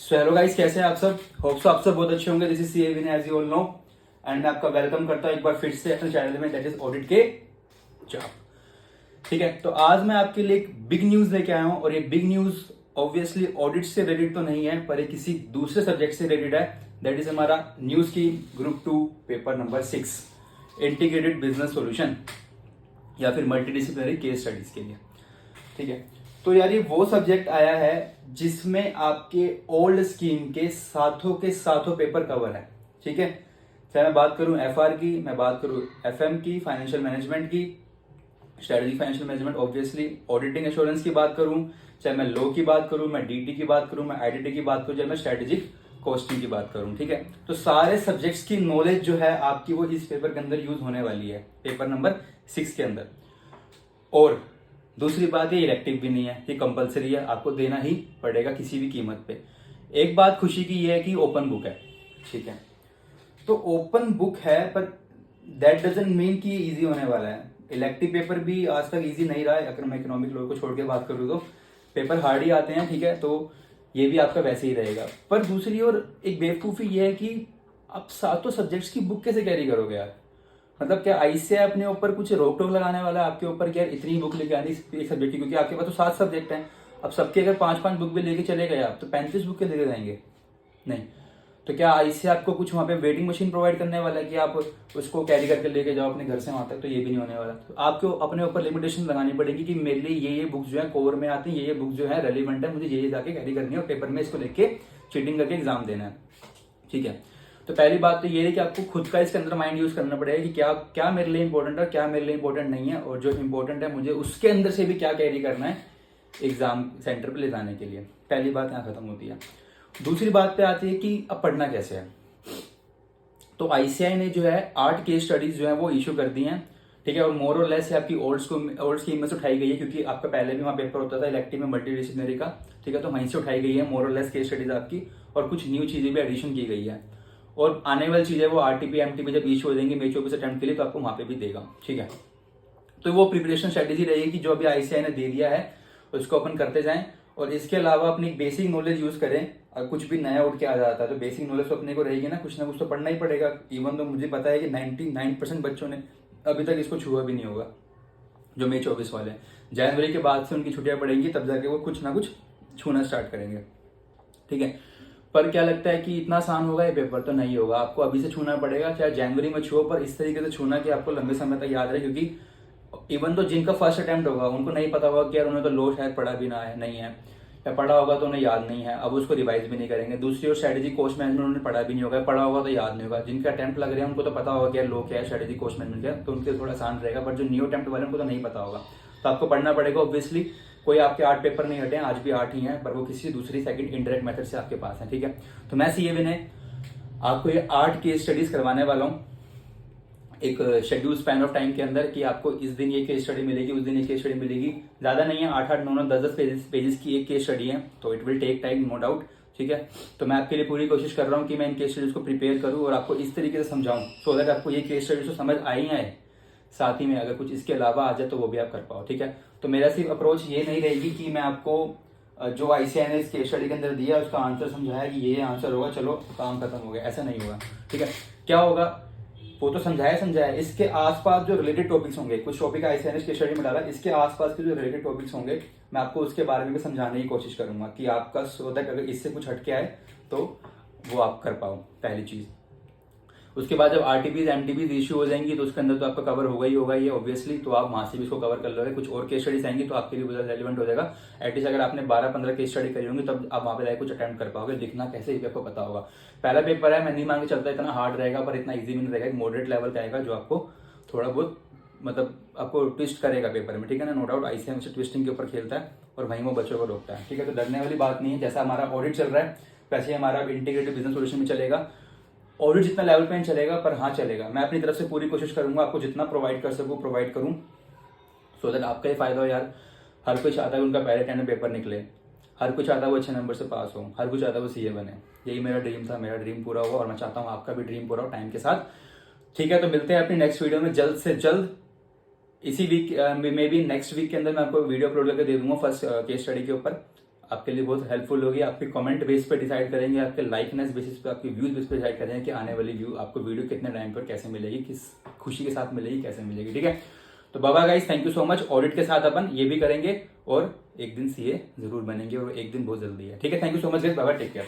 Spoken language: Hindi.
सो हेलो गाइस, कैसे हैं आप सब। होप सो आप सब बहुत अच्छे होंगे। This is C Vinay as you all know and मैं आपका वेलकम करता हूं एक बार फिर से अपने चैनल में, दैट इज ऑडिट के जॉब। ठीक है, तो आज मैं आपके लिए एक बिग न्यूज लेके आया हूं और ये बिग न्यूज ऑब्वियसली ऑडिट से रिलेटेड तो नहीं है, पर ये किसी दूसरे सब्जेक्ट से रिलेटेड है। दैट इज हमारा न्यूज की group 2 paper number 6 integrated business solution या फिर मल्टीडिसिप्लिनरी केस स्टडीज के लिए। ठीक है, तो यार ये वो सब्जेक्ट आया है जिसमें आपके ओल्ड स्कीम के साथों पेपर कवर है। ठीक है, चाहे मैं बात करूं एफआर की, मैं बात करूं एफएम की, फाइनेंशियल मैनेजमेंट की, strategy financial management, obviously auditing assurance की बात करूं, चाहे मैं लॉ की बात करूं, मैं डीटी की बात करूं, मैं आईडीटी की बात करूं, चाहे मैं स्ट्रेटेजिक कॉस्टिंग की बात करूं। ठीक है, तो सारे सब्जेक्ट्स की नॉलेज जो है आपकी वो इस पेपर के अंदर यूज होने वाली है, पेपर नंबर 6 के अंदर। और दूसरी बात, ये इलेक्टिव भी नहीं है, ये कंपलसरी है, आपको देना ही पड़ेगा किसी भी कीमत पे। एक बात खुशी की ये है कि ओपन बुक है। ठीक है, तो ओपन बुक है पर दैट डजंट मीन कि ये इजी होने वाला है। इलेक्टिव पेपर भी आज तक इजी नहीं रहा है, अगर मैं इकोनॉमिक लॉ को छोड़ के बात करूँ तो पेपर हार्ड ही आते हैं। ठीक है, तो ये भी आपका वैसे ही रहेगा। पर दूसरी ओर एक बेवकूफ़ी ये है कि आप सातों सब्जेक्ट्स की बुक कैसे कैरी करोगे यार। मतलब क्या आईसीएआई अपने ऊपर कुछ रोक टोक लगाने वाला है आपके ऊपर कि यार इतनी बुक लेके आनी एक सब्जेक्ट की, क्योंकि आपके पास तो 7 सब्जेक्ट हैं। अब सबके अगर 5-5 बुक भी लेके चले गए आप तो 35 बुक के लेके जाएंगे। नहीं, तो क्या आईसीएआई आपको कुछ वहाँ पे वेटिंग मशीन प्रोवाइड करने वाला है कि आप उसको कैरी करके लेके जाओ अपने घर से वहां तक, तो ये भी नहीं होने वाला। तो आपको अपने ऊपर लिमिटेशन लगानी पड़ेगी कि मेरे लिए ये बुक्स जो है कोर में आती हैं, ये बुक्स जो है रेलिवेंट है, मुझे ये जाके कैरी करनी है और पेपर में इसको लेके चीटिंग करके एग्जाम देना है। ठीक है, तो पहली बात तो ये है कि आपको खुद का इसके अंदर माइंड यूज करना पड़ेगा कि क्या क्या मेरे लिए इंपॉर्टेंट है, क्या मेरे लिए इंपॉर्टेंट नहीं है, और जो इंपॉर्टेंट है मुझे उसके अंदर से भी क्या कैरी करना है एग्जाम सेंटर पे ले जाने के लिए। पहली बात यहाँ खत्म होती है। दूसरी बात पे आती है कि अब पढ़ना कैसे है। तो आईसीआई ने जो है 8 केस स्टडीज जो है वो इशू कर दी हैं। ठीक है, और मोर और लेस आपकी ओल्ड स्कीम में से उठाई गई है, क्योंकि आपका पहले भी वहाँ पेपर होता था इलेक्टिव में मल्टीडिसिप्लिनरी का। ठीक है, तो वहीं से उठाई गई है मोर और लेस केस स्टडीज आपकी, और कुछ न्यू चीजें भी एडिशन की गई है। और आने वाली चीजें वो आरटीपी एमटीपी जब इशू हो जाएंगे मे 24 अटेम्प्ट के लिए, तो आपको वहां पे भी देगा। ठीक है, तो वो प्रिपरेशन स्ट्रेटेजी रहेगी जो अभी आईसीआई ने दे दिया है, उसको अपन करते जाएं। और इसके अलावा अपनी बेसिक नॉलेज यूज करें। अगर कुछ भी नया उठ के आ जाता है तो बेसिक नॉलेज तो अपने को रहेगी ना कुछ तो पढ़ना ही पड़ेगा। इवन तो मुझे पता है कि 99% बच्चों ने अभी तक इसको छुआ भी नहीं होगा, जो मे 24 वाले। जनवरी के बाद से उनकी छुट्टियां पड़ेंगी, तब जाके वो कुछ ना कुछ छूना स्टार्ट करेंगे। ठीक है, पर क्या लगता है कि इतना आसान होगा ये पेपर? तो नहीं होगा, आपको अभी से छूना पड़ेगा। चाहे जनवरी में छुओ, पर इस तरीके से छूना कि आपको लंबे समय तक याद रहे। क्योंकि इवन तो जिनका फर्स्ट अटेम्प्ट होगा उनको नहीं पता होगा कि यार उन्हें तो लो शायद पढ़ा भी ना है, नहीं है, या पढ़ा होगा तो उन्हें याद नहीं है, अब उसको रिवाइज भी नहीं करेंगे। दूसरी ओर स्ट्रेटेजी कोस्ट मैनेजमेंट उन्होंने पढ़ा भी नहीं होगा, पढ़ा होगा तो याद नहीं होगा। जिनके अटेम्प्ट लग रहे हैं उनको तो पता होगा कि यार लो क्या है, स्ट्रेटेजी कोस्ट मैनेजमेंट क्या है, तो उनके थोड़ा आसान रहेगा। पर जो न्यू अटेम्प्ट वाले उनको तो नहीं पता होगा, तो आपको पढ़ना पड़ेगा। ऑब्वियसली कोई आपके 8 पेपर नहीं हटे हैं, आज भी 8 ही हैं, पर वो किसी दूसरी सेकंड इनडायरेक्ट मेथड से आपके पास है। ठीक है, तो मैं सीए विनय आपको ये 8 केस स्टडीज करवाने वाला हूँ एक शेड्यूल स्पैन ऑफ टाइम के अंदर, कि आपको इस दिन ये केस स्टडी मिलेगी, उस दिन ये केस स्टडी मिलेगी। ज्यादा नहीं है, 8-8, 9-9, 10-10 पेजेस की एक केस स्टडी है, तो it will take time no doubt. ठीक है, तो मैं आपके लिए पूरी कोशिश कर रहा हूँ कि मैं इन केस स्टडीज को प्रिपेयर करूँ और आपको इस तरीके से समझाऊं सो दैट आपको ये केस स्टडीज तो समझ आई आए, साथ ही में अगर कुछ इसके अलावा आ जाए तो वो भी आप कर पाओ। ठीक है, तो मेरा सिर्फ अप्रोच ये नहीं रहेगी कि मैं आपको जो आईसीआई ने इस केस स्टडी के अंदर दिया उसका आंसर समझाया कि ये आंसर होगा, चलो काम खत्म हो गया, ऐसा नहीं होगा। ठीक है, क्या होगा वो तो समझाया, इसके आसपास जो रिलेटेड टॉपिक्स होंगे, कुछ टॉपिक आईसीआई ने केस स्टडी में डाला, इसके आसपास के जो रिलेटेड टॉपिक्स होंगे मैं आपको उसके बारे में भी समझाने की कोशिश करूंगा कि आपका सो दैट अगर इससे कुछ हटके आए तो वो आप कर पाओ, पहली चीज। उसके बाद जब आरटीपीज एमटीपीज इश्यू हो जाएंगी तो उसके अंदर तो आपका कवर होगा ही होगा ये ऑब्वियसली, तो आप वहां से भी इसको कवर कर लोगे। कुछ और केस स्टडीज आएंगी तो आपके लिए बहुत रेलिवेंट हो जाएगा। एटलीस्ट अगर आपने 12-15 केस स्टडी करी होंगी तब आप वहां पे कुछ अटेम्प्ट कर पाओगे, लिखना कैसे ये आपको पता होगा। पहला पेपर है, मैं नहीं मान के चलता इतना हार्ड रहेगा, पर इतना ईजी भी नहीं रहेगा, एक मॉडरेट लेवल का आएगा जो आपको थोड़ा बहुत मतलब आपको ट्विस्ट करेगा पेपर में। ठीक है ना, नो डाउट आईसीआई से ट्विस्टिंग के ऊपर खेलता है और वहीं वो बच्चों को रोकता है। ठीक है, तो डरने वाली बात नहीं है। जैसा हमारा ऑडिट चल रहा है वैसे हमारा इंटीग्रेटेड बिजनेस सॉल्यूशन में चलेगा। ऑडिट जितना लेवल पे चलेगा, पर हाँ चलेगा। मैं अपनी तरफ से पूरी कोशिश करूंगा आपको जितना प्रोवाइड कर सकूं प्रोवाइड करूं, सो दैट आपका ही फायदा हो यार। हर कोई चाहता है उनका पहले 10 में पेपर निकले, हर कोई चाहता है वो अच्छे नंबर से पास हो, हर कोई चाहता है वो सीए बने। यही मेरा ड्रीम था, मेरा ड्रीम पूरा हुआ और मैं चाहता हूँ आपका भी ड्रीम पूरा हो टाइम के साथ। ठीक है, तो मिलते हैं अपनी नेक्स्ट वीडियो में जल्द से जल्द। इसी वीक में भी नेक्स्ट वीक के अंदर मैं आपको वीडियो अपलोड करके दे दूंगा फर्स्ट केस स्टडी के ऊपर। आपके लिए बहुत हेल्पफुल होगी। आपके कमेंट बेस पे डिसाइड करेंगे, आपके लाइकनेस बेसिस पे, आपके व्यूज बेस पे डिसाइड करेंगे कि आने वाली व्यू आपको वीडियो कितने टाइम पर कैसे मिलेगी, किस खुशी के साथ मिलेगी, कैसे मिलेगी। ठीक है, तो बाबा guys, thank you so much. Audit के साथ अपन ये भी करेंगे और एक दिन सीए जरूर बनेंगे, और एक दिन बहुत जल्दी है। ठीक है, thank you so much guys, बाबा, टेक केयर।